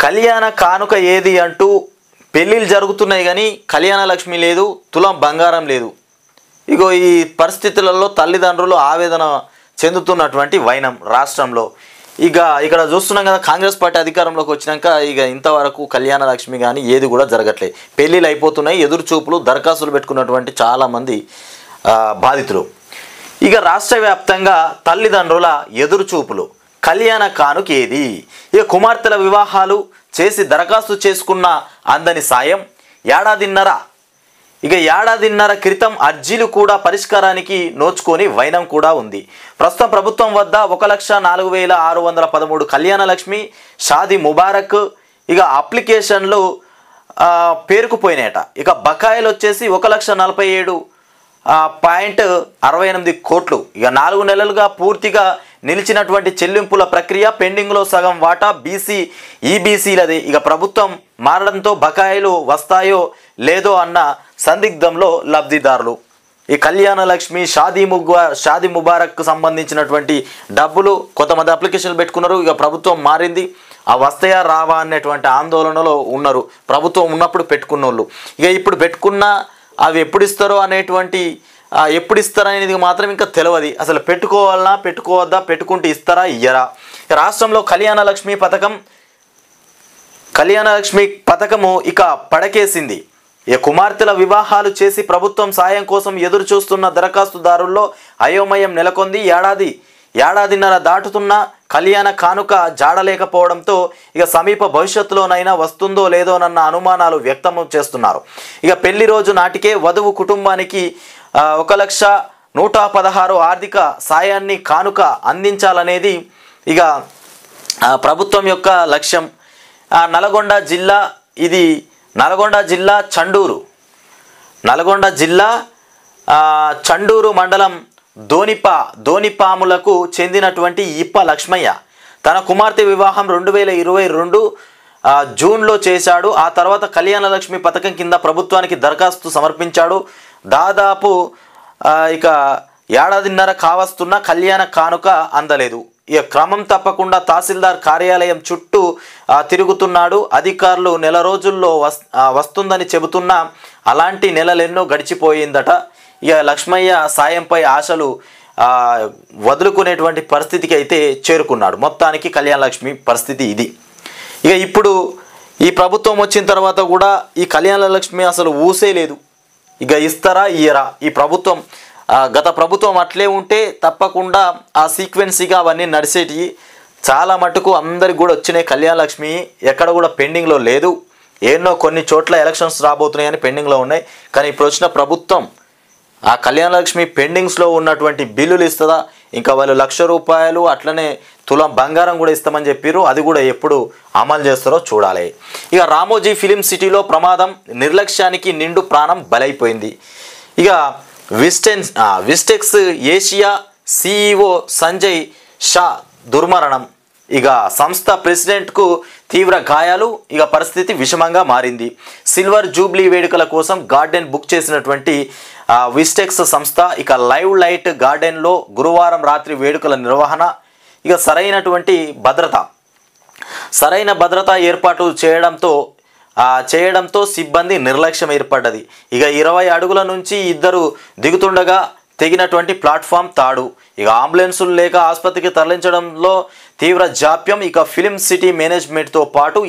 కళ్యాణ కానుక ఏది అంటూ పెళ్ళిళ్ళు జరుగుతున్నాయి కానీ కళ్యాణ లక్ష్మి లేదు, తులం బంగారం లేదు. ఇగో ఈ పరిస్థితులలో తల్లిదండ్రులు ఆవేదన చెందుతున్నటువంటి వైనం రాష్ట్రంలో. ఇక్కడ చూస్తున్నాం కదా, కాంగ్రెస్ పార్టీ అధికారంలోకి వచ్చినాక ఇంతవరకు కళ్యాణ లక్ష్మి కానీ ఏది కూడా జరగట్లేదు. పెళ్ళిళ్ళు అయిపోతున్నాయి, ఎదురు చూపులు, దరఖాస్తులు పెట్టుకున్నటువంటి చాలామంది బాధితులు. రాష్ట్ర వ్యాప్తంగా తల్లిదండ్రుల ఎదురు చూపులు. కళ్యాణ కానుక ఏది? కుమార్తెల వివాహాలు చేసి దరఖాస్తు చేసుకున్న అందని సాయం. ఏడాదిన్నర క్రితం అర్జీలు కూడా పరిష్కారానికి నోచుకొని వైనం కూడా ఉంది. ప్రస్తుతం ప్రభుత్వం వద్ద 1,04,613 కళ్యాణ లక్ష్మి షాదీ ముబారక్ అప్లికేషన్లు పేరుకుపోయినాయట. బకాయిలు వచ్చేసి 1,47.68 కోట్లు. 4 నెలలుగా పూర్తిగా నిలిచినటువంటి చెల్లింపుల ప్రక్రియ పెండింగ్లో సగం వాటా బీసీ ఈబీసీలది. ప్రభుత్వం మారడంతో బకాయిలు వస్తాయో లేదో అన్న సందిగ్ధంలో లబ్ధిదారులు. కళ్యాణ లక్ష్మి షాదీ ముబారక్ సంబంధించినటువంటి డబ్బులు కొంతమంది అప్లికేషన్లు పెట్టుకున్నారు. ప్రభుత్వం మారింది, వస్తాయా రావా అనేటువంటి ఆందోళనలో ఉన్నారు. ప్రభుత్వం ఉన్నప్పుడు పెట్టుకున్న వాళ్ళు ఇప్పుడు పెట్టుకున్నా అవి ఎప్పుడు ఇస్తారో అనేటువంటి ఎప్పుడు ఇస్తారనేది మాత్రం ఇంకా తెలియదు. అసలు పెట్టుకోవాలన్నా పెట్టుకోవద్దా, పెట్టుకుంటే ఇస్తారా ఇయ్యరా. రాష్ట్రంలో కళ్యాణ లక్ష్మి పథకము పడకేసింది. కుమార్తెల వివాహాలు చేసి ప్రభుత్వం సాయం కోసం ఎదురు చూస్తున్న దరఖాస్తుదారుల్లో అయోమయం నెలకొంది. ఏడాదిన్నర దాటుతున్న కళ్యాణ కానుక జాడలేకపోవడంతో సమీప భవిష్యత్తులోనైనా వస్తుందో లేదోనన్న అనుమానాలు వ్యక్తం చేస్తున్నారు. పెళ్లి రోజు నాటికే వధువు కుటుంబానికి 1,116 ఆర్థిక సాయాన్ని కానుక అందించాలనేది ప్రభుత్వం యొక్క లక్ష్యం. నల్గొండ జిల్లా చండూరు మండలం దోనిపాములకు చెందినటువంటి ఇప్ప లక్ష్మయ్య తన కుమార్తె వివాహం 2022 జూన్లో చేశాడు. ఆ తర్వాత కళ్యాణ లక్ష్మి పథకం కింద ప్రభుత్వానికి దరఖాస్తు సమర్పించాడు. దాదాపు ఏడాదిన్నర కావస్తున్న కళ్యాణ కానుక అందలేదు. క్రమం తప్పకుండా తహసీల్దార్ కార్యాలయం చుట్టూ తిరుగుతున్నాడు. అధికారులు నెల రోజుల్లో వస్తుందని చెబుతున్నా అలాంటి నెలలెన్నో గడిచిపోయిందట. లక్ష్మయ్య సాయంపై ఆశలు వదులుకునేటువంటి పరిస్థితికి అయితే చేరుకున్నాడు. మొత్తానికి కళ్యాణ లక్ష్మి పరిస్థితి ఇది. ఇప్పుడు ఈ ప్రభుత్వం వచ్చిన తర్వాత కూడా ఈ కళ్యాణ లక్ష్మి అసలు ఊసే లేదు. ఇస్తారా ఇయ్యరా. ఈ ప్రభుత్వం గత ప్రభుత్వం అట్లే ఉంటే తప్పకుండా ఆ సీక్వెన్సీగా అవన్నీ నడిచేటివి. చాలా మటుకు అందరికి కూడా వచ్చినాయి కళ్యాణ లక్ష్మి, ఎక్కడ కూడా పెండింగ్లో లేదు. ఎన్నో కొన్ని చోట్ల ఎలక్షన్స్ రాబోతున్నాయని పెండింగ్లో ఉన్నాయి. కానీ ఇప్పుడు వచ్చిన ప్రభుత్వం ఆ కళ్యాణ లక్ష్మి పెండింగ్స్లో ఉన్నటువంటి బిల్లులు ఇస్తుందా, ఇంకా వాళ్ళు ₹1,00,000 అట్లనే తులం బంగారం కూడా ఇస్తామని చెప్పారు. అది కూడా ఎప్పుడు అమలు చేస్తారో చూడాలి. రామోజీ ఫిలిం సిటీలో ప్రమాదం, నిర్లక్ష్యానికి నిండు ప్రాణం బలైపోయింది. విస్టెక్స్ ఏషియా CEO సంజయ్ షా దుర్మరణం. సంస్థ ప్రెసిడెంట్కు తీవ్ర గాయాలు. పరిస్థితి విషమంగా మారింది. సిల్వర్ జూబ్లీ వేడుకల కోసం గార్డెన్ బుక్ చేసినటువంటి విస్టెక్స్ సంస్థ లైవ్ లైట్ గార్డెన్లో గురువారం రాత్రి వేడుకల నిర్వహణ సరైన భద్రతా ఏర్పాటు చేయడంతో సిబ్బంది నిర్లక్ష్యం ఏర్పడ్డది. 20 అడుగుల నుంచి ఇద్దరు దిగుతుండగా తెగినటువంటి ప్లాట్ఫామ్ తాడు. అంబులెన్సులు లేక ఆసుపత్రికి తరలించడంలో తీవ్ర జాప్యం. ఫిలిం సిటీ మేనేజ్మెంట్తో పాటు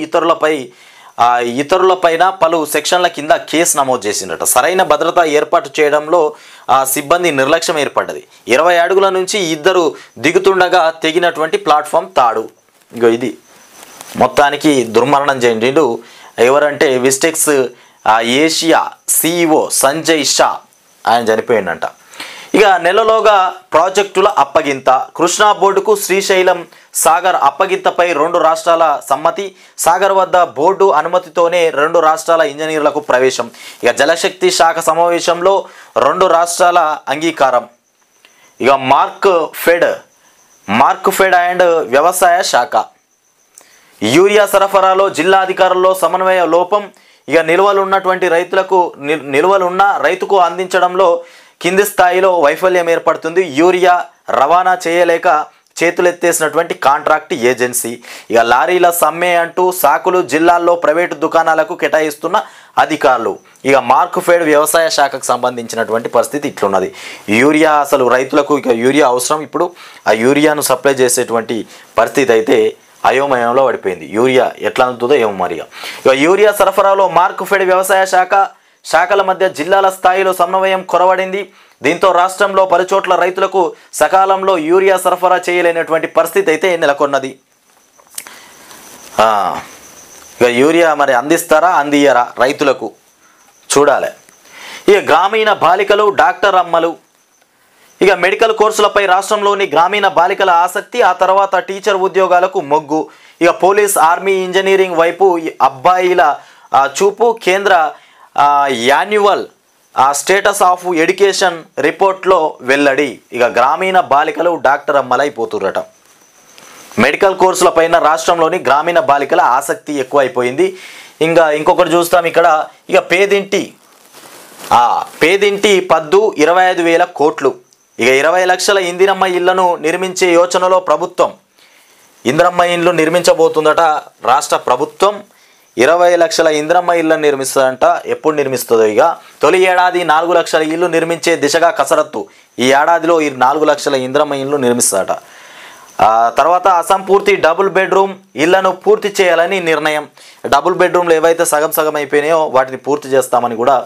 ఇతరులపైన పలు సెక్షన్ల కింద కేసు నమోదు చేసిందట. సరైన భద్రత ఏర్పాటు చేయడంలో సిబ్బంది నిర్లక్ష్యం ఏర్పడ్డది. 20 అడుగుల నుంచి ఇద్దరు దిగుతుండగా తెగినటువంటి ప్లాట్ఫామ్ తాడు. ఇది మొత్తానికి దుర్మరణం చెందిండు. ఎవరంటే విస్టెక్స్ ఏషియా CEO సంజయ్ షా, ఆయన చనిపోయిందంట. నెలలోగా ప్రాజెక్టుల అప్పగింత. కృష్ణా బోర్డుకు శ్రీశైలం సాగర్ అప్పగింతపై 2 రాష్ట్రాల సమ్మతి. సాగర్ వద్ద బోర్డు అనుమతితోనే 2 రాష్ట్రాల ఇంజనీర్లకు ప్రవేశం. జలశక్తి శాఖ సమావేశంలో 2 రాష్ట్రాల అంగీకారం. మార్క్ ఫెడ్ అండ్ వ్యవసాయ శాఖ. యూరియా సరఫరాలో జిల్లా అధికారుల్లో సమన్వయ లోపం. నిల్వలున్న రైతుకు అందించడంలో కింది స్థాయిలో వైఫల్యం ఏర్పడుతుంది. యూరియా రవాణా చేయలేక చేతులెత్తేసినటువంటి కాంట్రాక్ట్ ఏజెన్సీ. ఇక లారీల సమ్మె అంటూ సాకులు జిల్లాల్లో ప్రైవేటు దుకాణాలకు కేటాయిస్తున్న అధికారులు. ఇక మార్క్ఫెడ్ వ్యవసాయ శాఖకు సంబంధించినటువంటి పరిస్థితి ఇట్లున్నది. యూరియా అసలు రైతులకు ఇక యూరియా అవసరం, ఇప్పుడు ఆ యూరియాను సప్లై చేసేటువంటి పరిస్థితి అయితే అయోమయంలో పడిపోయింది. యూరియా ఎట్లా అందుతుందో ఏమో మరిగా. ఇక యూరియా సరఫరాలో మార్క్ఫెడ్ వ్యవసాయ శాఖల మధ్య జిల్లాల స్థాయిలో సమన్వయం కొరవడింది. దీంతో రాష్ట్రంలో పలుచోట్ల రైతులకు సకాలంలో యూరియా సరఫరా చేయలేనటువంటి పరిస్థితి అయితే నెలకొన్నది. ఇక యూరియా మరి అందిస్తారా అందియరా రైతులకు చూడాలి. ఇక గ్రామీణ బాలికలు డాక్టర్ అమ్మలు. ఇక మెడికల్ కోర్సులపై రాష్ట్రంలోని గ్రామీణ బాలికల ఆసక్తి, ఆ తర్వాత టీచర్ ఉద్యోగాలకు మొగ్గు. ఇక పోలీస్, ఆర్మీ, ఇంజనీరింగ్ వైపు అబ్బాయిల చూపు. కేంద్ర యాన్యువల్ స్టేటస్ ఆఫ్ ఎడ్యుకేషన్ రిపోర్ట్లో వెల్లడి. ఇక గ్రామీణ బాలికలు డాక్టర్ అమ్మలైపోతుర్రట. మెడికల్ కోర్సులపైన రాష్ట్రంలోని గ్రామీణ బాలికల ఆసక్తి ఎక్కువైపోయింది. ఇంకా ఇంకొకటి చూస్తాం ఇక్కడ. ఇక పేదింటి పద్దు 25,000 కోట్లు. ఇక 20 లక్షల ఇందిరమ్మ ఇళ్లను నిర్మించే యోచనలో ప్రభుత్వం. ఇందిరమ్మ ఇళ్ళు నిర్మించబోతుందట రాష్ట్ర ప్రభుత్వం. 20 లక్షల ఇందిరమ్మ ఇళ్లను నిర్మిస్తుందంట. ఎప్పుడు నిర్మిస్తుందో ఇక. తొలి ఏడాది 4 లక్షల ఇల్లు నిర్మించే దిశగా కసరత్తు. ఈ ఏడాదిలో 4 లక్షల ఇందిరమ్మ ఇళ్ళు నిర్మిస్తుందట. తర్వాత అసంపూర్తి డబుల్ బెడ్రూమ్ ఇళ్లను పూర్తి చేయాలని నిర్ణయం. డబుల్ బెడ్రూమ్లు ఏవైతే సగం అయిపోయినాయో వాటిని పూర్తి చేస్తామని కూడా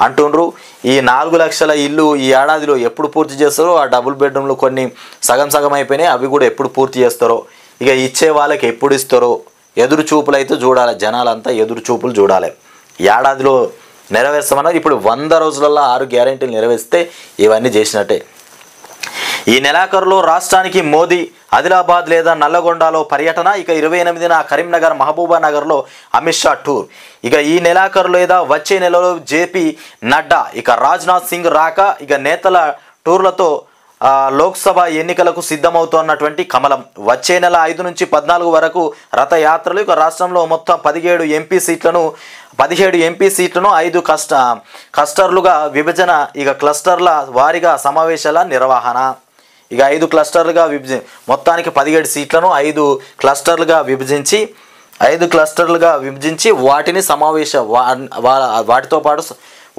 అంటుండ్రు. ఈ 4 లక్షల ఇల్లు ఈ ఏడాదిలో ఎప్పుడు పూర్తి చేస్తారో, ఆ డబుల్ బెడ్రూమ్లు కొన్ని సగం అయిపోయినాయి, అవి కూడా ఎప్పుడు పూర్తి చేస్తారో, ఇక ఇచ్చే వాళ్ళకి ఎప్పుడు ఇస్తారో ఎదురు చూపులు అయితే చూడాలి. జనాలంతా ఎదురు చూపులు చూడాలి. ఏడాదిలో నెరవేర్చమన్నారు. ఇప్పుడు 100 రోజులలో 6 గ్యారెంటీలు నెరవేరిస్తే ఇవన్నీ చేసినట్టే. ఈ నెలాఖరులో రాష్ట్రానికి మోదీ ఆదిలాబాద్ లేదా నల్లగొండలో పర్యటన. ఇక 28న కరీంనగర్, మహబూబానగర్లో అమిత్ షా టూర్. ఇక ఈ నెలాఖరు లేదా వచ్చే నెలలో జేపీ నడ్డా, ఇక రాజ్నాథ్ సింగ్ రాక. ఇక నేతల టూర్లతో లోక్సభ ఎన్నికలకు సిద్ధమవుతున్నటువంటి కమలం. వచ్చే నెల 5 నుంచి 14 వరకు రథయాత్రలు. ఇక రాష్ట్రంలో మొత్తం 17 ఎంపీ సీట్లను 5 క్లస్టర్లుగా విభజన. ఇక క్లస్టర్ల వారీగా సమావేశాల నిర్వహణ. ఇక 5 క్లస్టర్లుగా మొత్తానికి 17 సీట్లను 5 క్లస్టర్లుగా విభజించి వాటిని వాటితో పాటు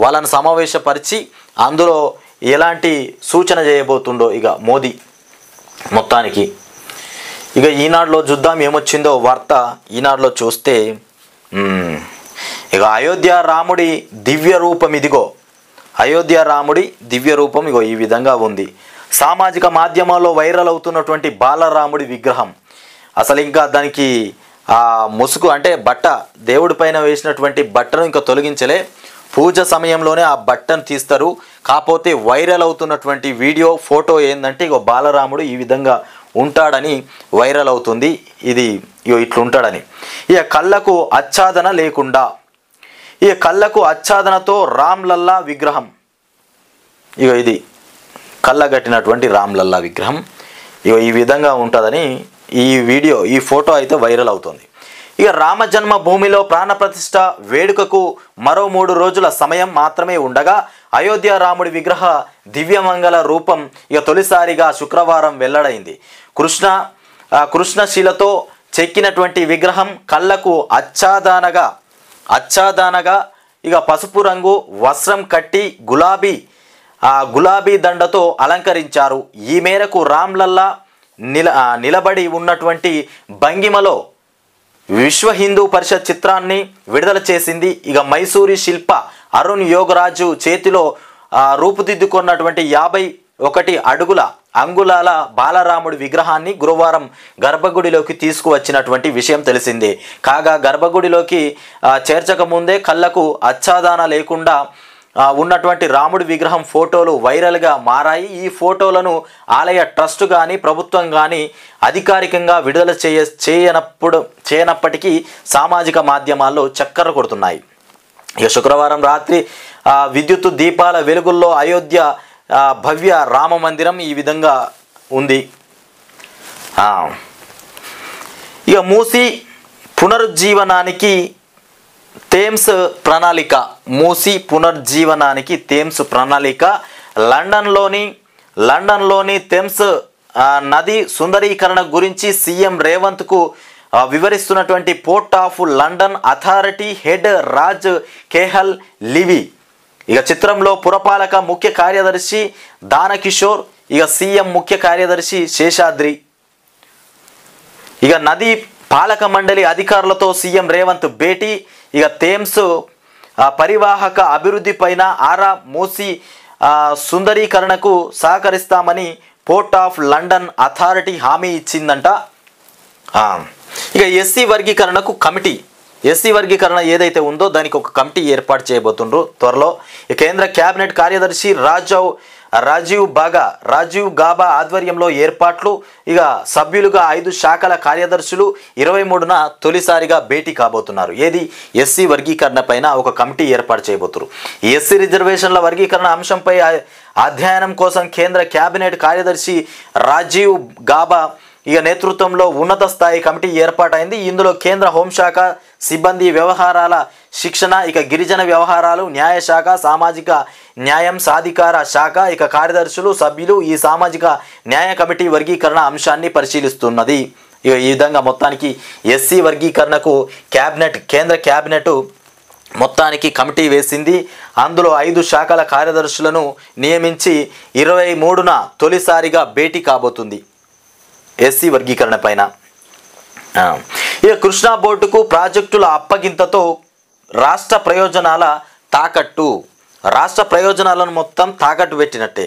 వాళ్ళని సమావేశపరిచి అందులో ఎలాంటి సూచన చేయబోతుండో ఇక మోదీ మొత్తానికి. ఇక ఈనాడులో చూద్దాం ఏమొచ్చిందో వార్త. ఈనాడులో చూస్తే ఇక అయోధ్య రాముడి దివ్య రూపం ఇదిగో. అయోధ్య రాముడి దివ్య రూపం ఇగో ఈ విధంగా ఉంది. సామాజిక మాధ్యమాల్లో వైరల్ అవుతున్నటువంటి బాలరాముడి విగ్రహం. అసలు ఇంకా దానికి ఆ ముసుగు అంటే బట్ట, దేవుడి పైన వేసినటువంటి బట్టను ఇంకా తొలగించలే. పూజ సమయంలోనే ఆ బట్టను తీస్తారు. కాకపోతే వైరల్ అవుతున్నటువంటి వీడియో ఫోటో ఏంటంటే ఇగో బాలరాముడు ఈ విధంగా ఉంటాడని వైరల్ అవుతుంది. ఇది ఇగో ఇట్లుంటాడని. ఇక కళ్ళకు ఆచ్ఛాదన లేకుండా, ఇక కళ్ళకు ఆచ్ఛాదనతో రామ్లల్లా విగ్రహం. ఇగో ఇది కళ్ళగట్టినటువంటి రామ్లల్లా విగ్రహం ఇగో ఈ విధంగా ఉంటుందని ఈ ఫోటో అయితే వైరల్ అవుతుంది. ఇక రామ జన్మభూమిలో ప్రాణప్రతిష్ఠ వేడుకకు మరో 3 రోజుల సమయం మాత్రమే ఉండగా అయోధ్య రాముడి విగ్రహ దివ్యమంగళ రూపం ఇక తొలిసారిగా శుక్రవారం వెల్లడైంది. కృష్ణశిలతో చెక్కినటువంటి విగ్రహం కళ్ళకు ఆచ్ఛాదనగా ఇక పసుపు రంగు వస్త్రం కట్టి గులాబీ దండతో అలంకరించారు. ఈ మేరకు రామ్లల్లా నిలబడి ఉన్నటువంటి భంగిమలో విశ్వ హిందూ పరిషత్ చిత్రాన్ని విడుదల చేసింది. ఇక మైసూరి శిల్ప అరుణ్ యోగరాజు చేతిలో రూపుదిద్దుకున్నటువంటి 51 అంగుళాల బాలరాముడి విగ్రహాన్ని గురువారం గర్భగుడిలోకి తీసుకువచ్చినటువంటి విషయం తెలిసిందే. కాగా గర్భగుడిలోకి చేర్చక ముందే కళ్ళకు ఆచ్ఛాదన లేకుండా ఉన్నటువంటి రాముడి విగ్రహం ఫోటోలు వైరల్గా మారాయి. ఈ ఫోటోలను ఆలయ ట్రస్ట్ కానీ ప్రభుత్వం కానీ అధికారికంగా విడుదల చేయనప్పటికీ సామాజిక మాధ్యమాల్లో చక్కర్లు కొడుతున్నాయి. ఇక శుక్రవారం రాత్రి విద్యుత్ దీపాల వెలుగుల్లో అయోధ్య భవ్య రామ మందిరం ఈ విధంగా ఉంది. ఇక మూసీ పునరుజ్జీవనానికి థేమ్స్ ప్రణాళిక. మూసీ పునర్జీవనానికి థేమ్స్ ప్రణాళిక. లండన్లోని థేమ్స్ నది సుందరీకరణ గురించి సీఎం రేవంత్కు వివరిస్తున్నటువంటి port of London authority head Raj Kehal లివి. ఇక చిత్రంలో పురపాలక ముఖ్య కార్యదర్శి దానకిషోర్, ఇక సీఎం ముఖ్య కార్యదర్శి శేషాద్రి. ఇక నది పాలక మండలి అధికారులతో సీఎం రేవంత్ భేటీ. ఇక థేమ్స్ పరివాహక అభివృద్ధి పైన ఆరా మూసి సుందరీకరణకు సహకరిస్తామని పోర్ట్ ఆఫ్ లండన్ అథారిటీ హామీ ఇచ్చిందంట. ఇక ఎస్సీ వర్గీకరణకు కమిటీ, ఎస్సీ వర్గీకరణ ఏదైతే ఉందో దానికి ఒక కమిటీ ఏర్పాటు చేయబోతుండ్రు త్వరలో. కేంద్ర కేబినెట్ కార్యదర్శి రాజీవ్ గాబా ఆధ్వర్యంలో ఏర్పాట్లు. ఇక సభ్యులుగా 5 శాఖల కార్యదర్శులు 23న తొలిసారిగా భేటీ కాబోతున్నారు. ఏది ఎస్సీ వర్గీకరణ పైన ఒక కమిటీ ఏర్పాటు చేయబోతున్నారు. ఎస్సీ రిజర్వేషన్ల వర్గీకరణ అంశంపై అధ్యయనం కోసం కేంద్ర కేబినెట్ కార్యదర్శి రాజీవ్ గాబా ఇక నేతృత్వంలో ఉన్నత స్థాయి కమిటీ ఏర్పాటైంది. ఇందులో కేంద్ర హోంశాఖ, సిబ్బంది వ్యవహారాల శిక్షణ, ఇక గిరిజన వ్యవహారాలు, న్యాయశాఖ, సామాజిక న్యాయం సాధికార శాఖ ఇక కార్యదర్శులు సభ్యులు ఈ సామాజిక న్యాయ కమిటీ వర్గీకరణ అంశాన్ని పరిశీలిస్తున్నది. ఇక ఈ విధంగా మొత్తానికి ఎస్సీ వర్గీకరణకు కేంద్ర కేబినెట్ మొత్తానికి కమిటీ వేసింది. అందులో 5 శాఖల కార్యదర్శులను నియమించి 23న తొలిసారిగా భేటీ కాబోతుంది ఎస్సీ వర్గీకరణ పైన. ఇక కృష్ణా బోర్డుకు ప్రాజెక్టుల అప్పగింతతో రాష్ట్ర ప్రయోజనాల తాకట్టు, రాష్ట్ర ప్రయోజనాలను మొత్తం తాకట్టు పెట్టినట్టే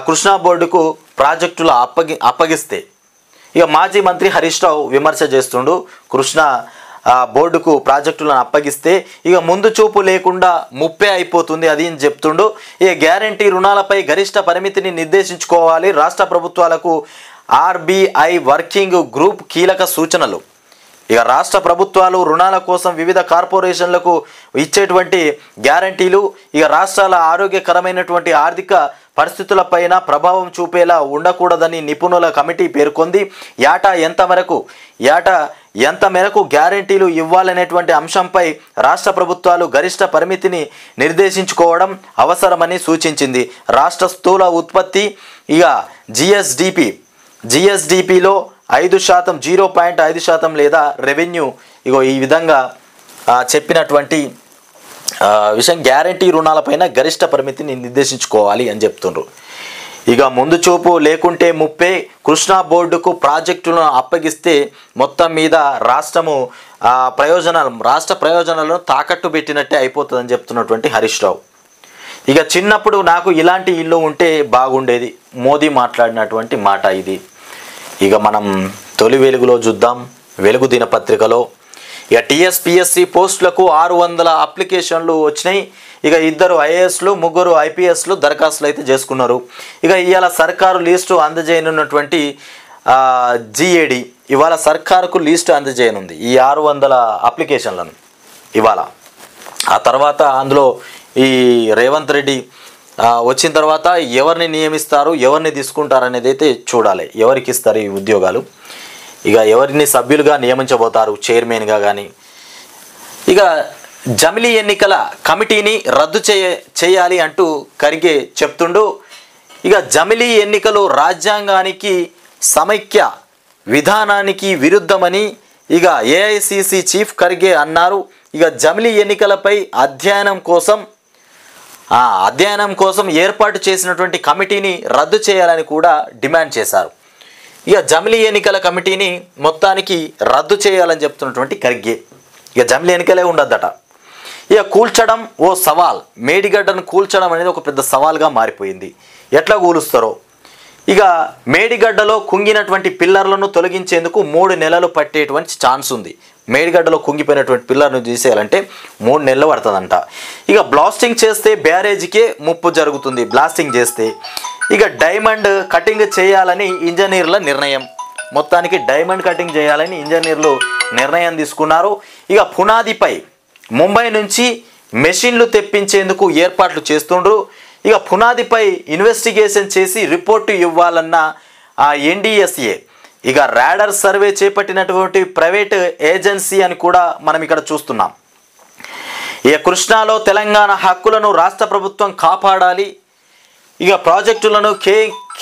కృష్ణా బోర్డుకు ప్రాజెక్టుల అప్పగిస్తే. ఇక మాజీ మంత్రి హరీష్ రావు విమర్శ చేస్తుండు. కృష్ణా బోర్డుకు ప్రాజెక్టులను అప్పగిస్తే ఇక ముందు చూపు లేకుండా ముప్పే అయిపోతుంది అది అని చెప్తుండు. ఇక గ్యారంటీ రుణాలపై గరిష్ట పరిమితిని నిర్దేశించుకోవాలి. రాష్ట్ర ప్రభుత్వాలకు ఆర్బీఐ వర్కింగ్ గ్రూప్ కీలక సూచనలు. ఇక రాష్ట్ర ప్రభుత్వాలు రుణాల కోసం వివిధ కార్పొరేషన్లకు ఇచ్చేటువంటి గ్యారంటీలు ఇక రాష్ట్రాల ఆరోగ్యకరమైనటువంటి ఆర్థిక పరిస్థితులపైన ప్రభావం చూపేలా ఉండకూడదని నిపుణుల కమిటీ పేర్కొంది. ఎంత మేరకు గ్యారంటీలు ఇవ్వాలనేటువంటి అంశంపై రాష్ట్ర ప్రభుత్వాలు గరిష్ట పరిమితిని నిర్దేశించుకోవడం అవసరమని సూచించింది. రాష్ట్ర స్థూల ఉత్పత్తి ఇక జిఎస్డిపిలో 5%, 0.5% లేదా రెవెన్యూ ఇగో ఈ విధంగా చెప్పినటువంటి విషయం గ్యారంటీ రుణాలపైన గరిష్ట పరిమితిని నిర్దేశించుకోవాలి అని చెప్తుండ్రు. ఇక ముందు చూపు లేకుంటే ముప్పే. కృష్ణా బోర్డుకు ప్రాజెక్టులను అప్పగిస్తే మొత్తం మీద రాష్ట్ర ప్రయోజనాలను తాకట్టు పెట్టినట్టే అయిపోతుందని చెప్తున్నటువంటి హరీష్ రావు. ఇక చిన్నప్పుడు నాకు ఇలాంటి ఇల్లు ఉంటే బాగుండేది, మోదీ మాట్లాడినటువంటి మాట ఇది. ఇక మనం తొలి వెలుగులో చూద్దాం. వెలుగు దినపత్రికలో ఇక టీఎస్పీఎస్సీ పోస్టులకు 600 అప్లికేషన్లు వచ్చినాయి. ఇక 2 ఐఏఎస్లు 3 ఐపీఎస్లు దరఖాస్తులు అయితే చేసుకున్నారు. ఇక ఇవాళ సర్కారు లిస్టు అందజేయనున్నటువంటి జిఏడి ఇవాళ సర్కారుకు లిస్టు అందజేయనుంది ఈ 600 అప్లికేషన్లను ఇవాళ. ఆ తర్వాత అందులో ఈ రేవంత్ రెడ్డి వచ్చిన తర్వాత ఎవరిని నియమిస్తారు, ఎవరిని తీసుకుంటారు అనేది అయితే చూడాలి. ఎవరికి ఇస్తారు ఈ ఉద్యోగాలు, ఇక ఎవరిని సభ్యులుగా నియమించబోతారు, చైర్మన్గా కానీ. ఇక జమిలీ ఎన్నికల కమిటీని రద్దు చేయాలి అంటూ ఖర్గే చెప్తుండు. ఇక జమిలీ ఎన్నికలు రాజ్యాంగానికి సమైక్య విధానానికి విరుద్ధమని ఇక ఏఐసిసి చీఫ్ ఖర్గే అన్నారు. ఇక జమిలీ ఎన్నికలపై అధ్యయనం కోసం ఏర్పాటు చేసినటువంటి కమిటీని రద్దు చేయాలని కూడా డిమాండ్ చేశారు. ఇక జమిలీ ఎన్నికల కమిటీని మొత్తానికి రద్దు చేయాలని చెప్తున్నటువంటి ఖర్గే. ఇక జమిలీ ఎన్నికలే ఉండద్దట. ఇక కూల్చడం ఓ సవాల్. మేడిగడ్డను కూల్చడం అనేది ఒక పెద్ద సవాల్గా మారిపోయింది. ఎట్లా కూలుస్తారో. ఇక మేడిగడ్డలో కుంగినటువంటి పిల్లర్లను తొలగించేందుకు 3 నెలలు పట్టేటువంటి ఛాన్స్ ఉంది. మేడిగడ్డలో కుంగిపోయినటువంటి పిల్లర్ను తీసేయాలంటే 3 నెలలు పడుతుందంట. ఇక బ్లాస్టింగ్ చేస్తే బ్యారేజీకే ముప్పు జరుగుతుంది బ్లాస్టింగ్ చేస్తే. ఇక డైమండ్ కటింగ్ చేయాలని ఇంజనీర్ల నిర్ణయం. మొత్తానికి డైమండ్ కటింగ్ చేయాలని ఇంజనీర్లు నిర్ణయం తీసుకున్నారు. ఇక పునాదిపై ముంబై నుంచి మెషిన్లు తెప్పించేందుకు ఏర్పాట్లు చేస్తుండ్రు. ఇక పునాదిపై ఇన్వెస్టిగేషన్ చేసి రిపోర్టు ఇవ్వాలన్న ఎన్డీఎస్ఏ ఇక రాడర్ సర్వే చేపట్టినటువంటి ప్రైవేట్ ఏజెన్సీ అని కూడా మనం ఇక్కడ చూస్తున్నాం. ఇక కృష్ణాలో తెలంగాణ హక్కులను రాష్ట్ర ప్రభుత్వం కాపాడాలి. ఇక ప్రాజెక్టులను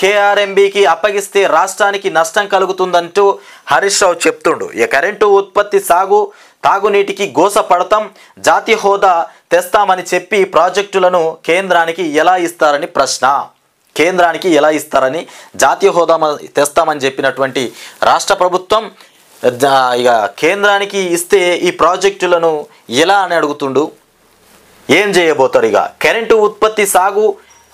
కేఆర్ఎంబీకి అప్పగిస్తే రాష్ట్రానికి నష్టం కలుగుతుందంటూ హరీష్ రావు చెప్తుండు. ఇక కరెంటు ఉత్పత్తి, సాగు, తాగునీటికి గోస పడతాం, జాతీయ హోదా తెస్తామని చెప్పి ప్రాజెక్టులను కేంద్రానికి ఎలా ఇస్తారని ప్రశ్న. కేంద్రానికి ఎలా ఇస్తారని, జాతీయ హోదా తెస్తామని చెప్పినటువంటి రాష్ట్ర ప్రభుత్వం ఇక కేంద్రానికి ఇస్తే ఈ ప్రాజెక్టులను ఎలా అని అడుగుతుండు. ఏం చేయబోతారు? ఇక కరెంటు ఉత్పత్తి, సాగు,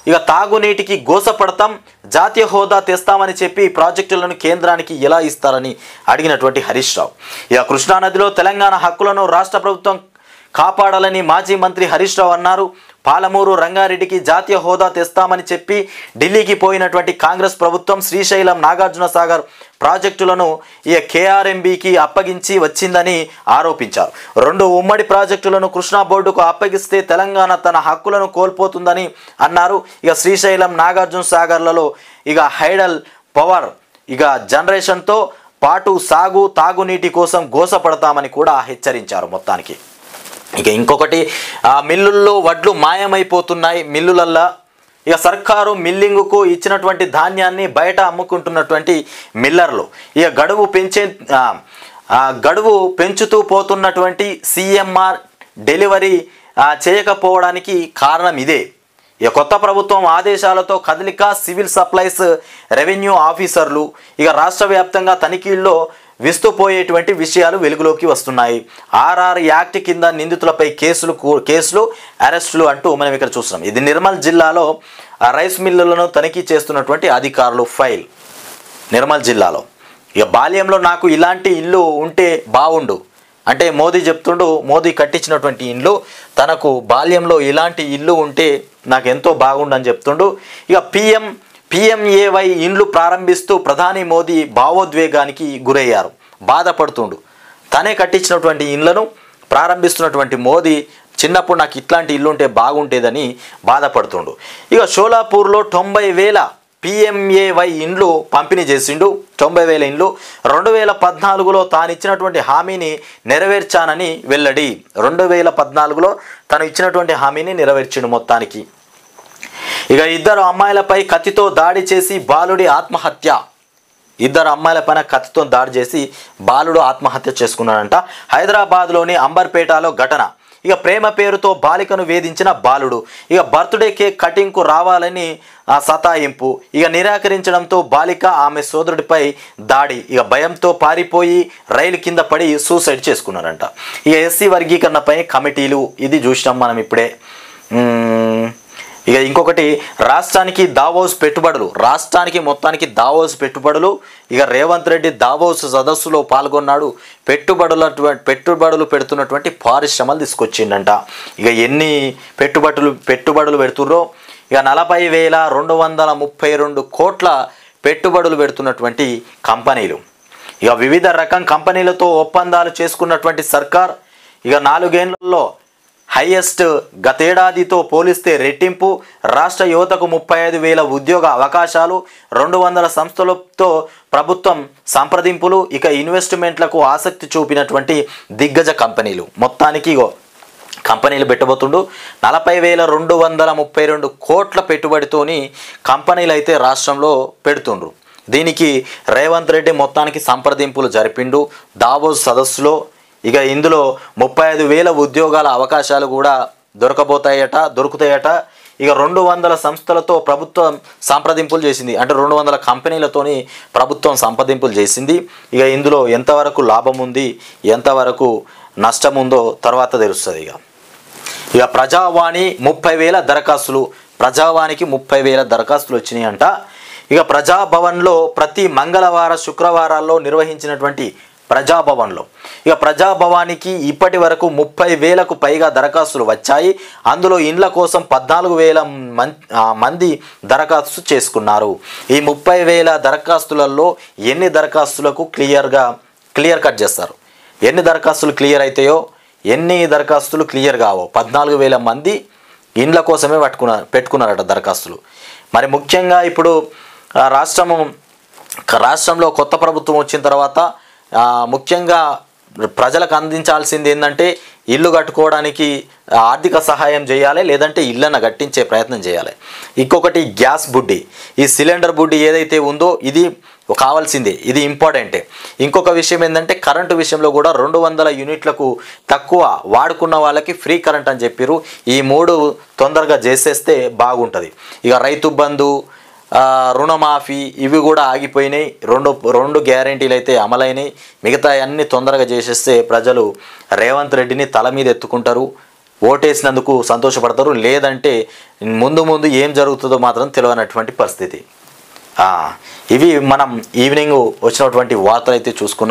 ఇక తాగునీటికి గోస పడతాం, జాతీయ హోదా తెస్తామని చెప్పి ప్రాజెక్టులను కేంద్రానికి ఎలా ఇస్తారని అడిగినటువంటి హరీష్ రావు. ఇక కృష్ణానదిలో తెలంగాణ హక్కులను రాష్ట్ర ప్రభుత్వం కాపాడాలని మాజీ మంత్రి హరీష్ రావు అన్నారు. పాలమూరు రంగారెడ్డికి జాతీయ హోదా తెస్తామని చెప్పి ఢిల్లీకి పోయినటువంటి కాంగ్రెస్ ప్రభుత్వం శ్రీశైలం, నాగార్జున సాగర్ ప్రాజెక్టులను ఈ కేఆర్ఎంబీకి అప్పగించి వచ్చిందని ఆరోపించారు. 2 ఉమ్మడి ప్రాజెక్టులను కృష్ణా బోర్డుకు అప్పగిస్తే తెలంగాణ తన హక్కులను కోల్పోతుందని అన్నారు. ఇక శ్రీశైలం, నాగార్జున సాగర్లలో ఇక హైడల్ పవర్ ఇక జనరేషన్తో పాటు సాగు, తాగునీటి కోసం గోసపడతామని కూడా హెచ్చరించారు మొత్తానికి. ఇక ఇంకొకటి, మిల్లుల్లో వడ్లు మాయమైపోతున్నాయి. మిల్లులల్లా ఇక సర్కారు మిల్లింగుకు ఇచ్చినటువంటి ధాన్యాన్ని బయట అమ్ముకుంటున్నటువంటి మిల్లర్లు ఇక గడువు పెంచుతూ పోతున్నటువంటి సీఎంఆర్ డెలివరీ చేయకపోవడానికి కారణం ఇదే. ఇక కొత్త ప్రభుత్వం ఆదేశాలతో కదలిక, సివిల్ సప్లైస్, రెవెన్యూ ఆఫీసర్లు ఇక రాష్ట్ర వ్యాప్తంగా తనిఖీల్లో విస్తుపోయేటువంటి విషయాలు వెలుగులోకి వస్తున్నాయి. ఆర్ఆర్ యాక్ట్ కింద నిందితులపై కేసులు, అరెస్టులు అంటూ మనం ఇక్కడ చూస్తున్నాం. ఇది నిర్మల్ జిల్లాలో రైస్ మిల్లులను తనిఖీ చేస్తున్నటువంటి అధికారులు ఫైల్. నిర్మల్ జిల్లాలో ఇక బాల్యంలో నాకు ఇలాంటి ఇల్లు ఉంటే బాగుండు అంటే మోదీ చెప్తుండు. మోదీ కట్టించినటువంటి ఇల్లు తనకు బాల్యంలో ఇలాంటి ఇల్లు ఉంటే నాకు ఎంతో బాగుండు అని చెప్తుండు. ఇక పిఎంఏవై ఇండ్లు ప్రారంభిస్తూ ప్రధాని మోదీ భావోద్వేగానికి గురయ్యారు, బాధపడుతుండు. తనే కట్టించినటువంటి ఇళ్లను ప్రారంభిస్తున్నటువంటి మోదీ చిన్నప్పుడు నాకు ఇట్లాంటి ఇల్లు ఉంటే బాగుంటేదని బాధపడుతుండు. ఇక షోలాపూర్లో 90,000 పిఎంఏవై ఇండ్లు పంపిణీ చేసిండు. 90,000 ఇండ్లు 2014లో తాను ఇచ్చినటువంటి హామీని నెరవేర్చానని వెల్లడి. 2014లో తను ఇచ్చినటువంటి హామీని నెరవేర్చిండు మొత్తానికి. ఇక 2 అమ్మాయిలపై కత్తితో దాడి చేసి బాలుడి ఆత్మహత్య. 2 అమ్మాయిలపైన కత్తితో దాడి చేసి బాలుడు ఆత్మహత్య చేసుకున్నాడంట. హైదరాబాద్లోని అంబర్పేటలో ఘటన. ఇక ప్రేమ పేరుతో బాలికను వేధించిన బాలుడు. ఇక బర్త్డే కేక్ కటింగ్కు రావాలని సతాయింపు. ఇక నిరాకరించడంతో బాలిక, ఆమె సోదరుడిపై దాడి. ఇక భయంతో పారిపోయి రైలు కింద పడి సూసైడ్ చేసుకున్నారంట. ఇక ఎస్సీ వర్గీకరణపై కమిటీలు, ఇది చూసినాం మనం ఇప్పుడే. ఇక ఇంకొకటి, రాష్ట్రానికి దావోస్ పెట్టుబడులు. రాష్ట్రానికి మొత్తానికి దావోస్ పెట్టుబడులు. ఇక రేవంత్ రెడ్డి దావోస్ సదస్సులో పాల్గొన్నాడు. పెట్టుబడులు పెడుతున్నటువంటి పరిశ్రమలు తీసుకొచ్చిండంట. ఇక ఎన్ని పెట్టుబడులు పెడుతుర్రో, ఇక 40,232 కోట్ల పెట్టుబడులు పెడుతున్నటువంటి కంపెనీలు. ఇక వివిధ రకం కంపెనీలతో ఒప్పందాలు చేసుకున్నటువంటి సర్కార్. ఇక 4 ఏళ్లలో హైయెస్ట్, గతేడాదితో పోలిస్తే రెట్టింపు. రాష్ట్ర యువతకు 35,000 ఉద్యోగ అవకాశాలు. 200 సంస్థలతో ప్రభుత్వం సంప్రదింపులు. ఇక ఇన్వెస్ట్మెంట్లకు ఆసక్తి చూపినటువంటి దిగ్గజ కంపెనీలు. మొత్తానికి కంపెనీలు పెట్టబోతుండు. 40,232 కోట్ల పెట్టుబడితోని కంపెనీలు అయితే రాష్ట్రంలో పెడుతుండ్రు. దీనికి రేవంత్ రెడ్డి మొత్తానికి సంప్రదింపులు జరిపిండు దావోస్ సదస్సులో. ఇక ఇందులో 35,000 ఉద్యోగాల అవకాశాలు కూడా దొరుకుతాయట. ఇక 200 సంస్థలతో ప్రభుత్వం సంప్రదింపులు చేసింది. అంటే 200 కంపెనీలతోని ప్రభుత్వం సంప్రదింపులు చేసింది. ఇక ఇందులో ఎంతవరకు లాభం ఉంది, ఎంతవరకు నష్టం ఉందో తర్వాత తెలుస్తుంది. ఇక ప్రజావాణి 30,000 దరఖాస్తులు. ప్రజావాణికి 30,000 దరఖాస్తులు వచ్చినాయి అంట. ఇక ప్రజాభవన్లో ప్రతి మంగళవారం, శుక్రవారాల్లో నిర్వహించినటువంటి ప్రజాభవన్లో ఇక ప్రజాభవానికి ఇప్పటి వరకు 30,000కు పైగా దరఖాస్తులు వచ్చాయి. అందులో ఇండ్ల కోసం 14,000 మంది దరఖాస్తు చేసుకున్నారు. ఈ 30,000 దరఖాస్తులలో ఎన్ని దరఖాస్తులకు క్లియర్ కట్ చేస్తారు, ఎన్ని దరఖాస్తులు క్లియర్ అవుతాయో, ఎన్ని దరఖాస్తులు క్లియర్ కావో 14,000 మంది ఇండ్ల కోసమే పెట్టుకున్నారట దరఖాస్తులు. మరి ముఖ్యంగా ఇప్పుడు రాష్ట్రంలో కొత్త ప్రభుత్వం వచ్చిన తర్వాత ముఖ్యంగా ప్రజలకు అందించాల్సింది ఏంటంటే ఇల్లు కట్టుకోవడానికి ఆర్థిక సహాయం చేయాలి, లేదంటే ఇళ్ళను కట్టించే ప్రయత్నం చేయాలి. ఇంకొకటి గ్యాస్ బుడ్డి, ఈ సిలిండర్ బుడ్డి ఏదైతే ఉందో ఇది కావాల్సిందే, ఇది ఇంపార్టెంటే. ఇంకొక విషయం ఏంటంటే కరెంటు విషయంలో కూడా 200 యూనిట్లకు తక్కువ వాడుకున్న వాళ్ళకి ఫ్రీ కరెంట్ అని చెప్పారు. ఈ 3 తొందరగా చేసేస్తే బాగుంటుంది. ఇక రైతు బంధు, రుణమాఫీ ఇవి కూడా ఆగిపోయినాయి. రెండు గ్యారెంటీలు అయితే అమలైనాయి. మిగతా అన్ని తొందరగా చేసేస్తే ప్రజలు రేవంత్ రెడ్డిని తల మీద ఎత్తుకుంటారు, ఓటేసినందుకు సంతోషపడతారు. లేదంటే ముందు ఏం జరుగుతుందో మాత్రం తెలియనటువంటి పరిస్థితి. ఇవి మనం ఈవినింగ్ వచ్చినటువంటి వార్తలు అయితే చూసుకున్నాం.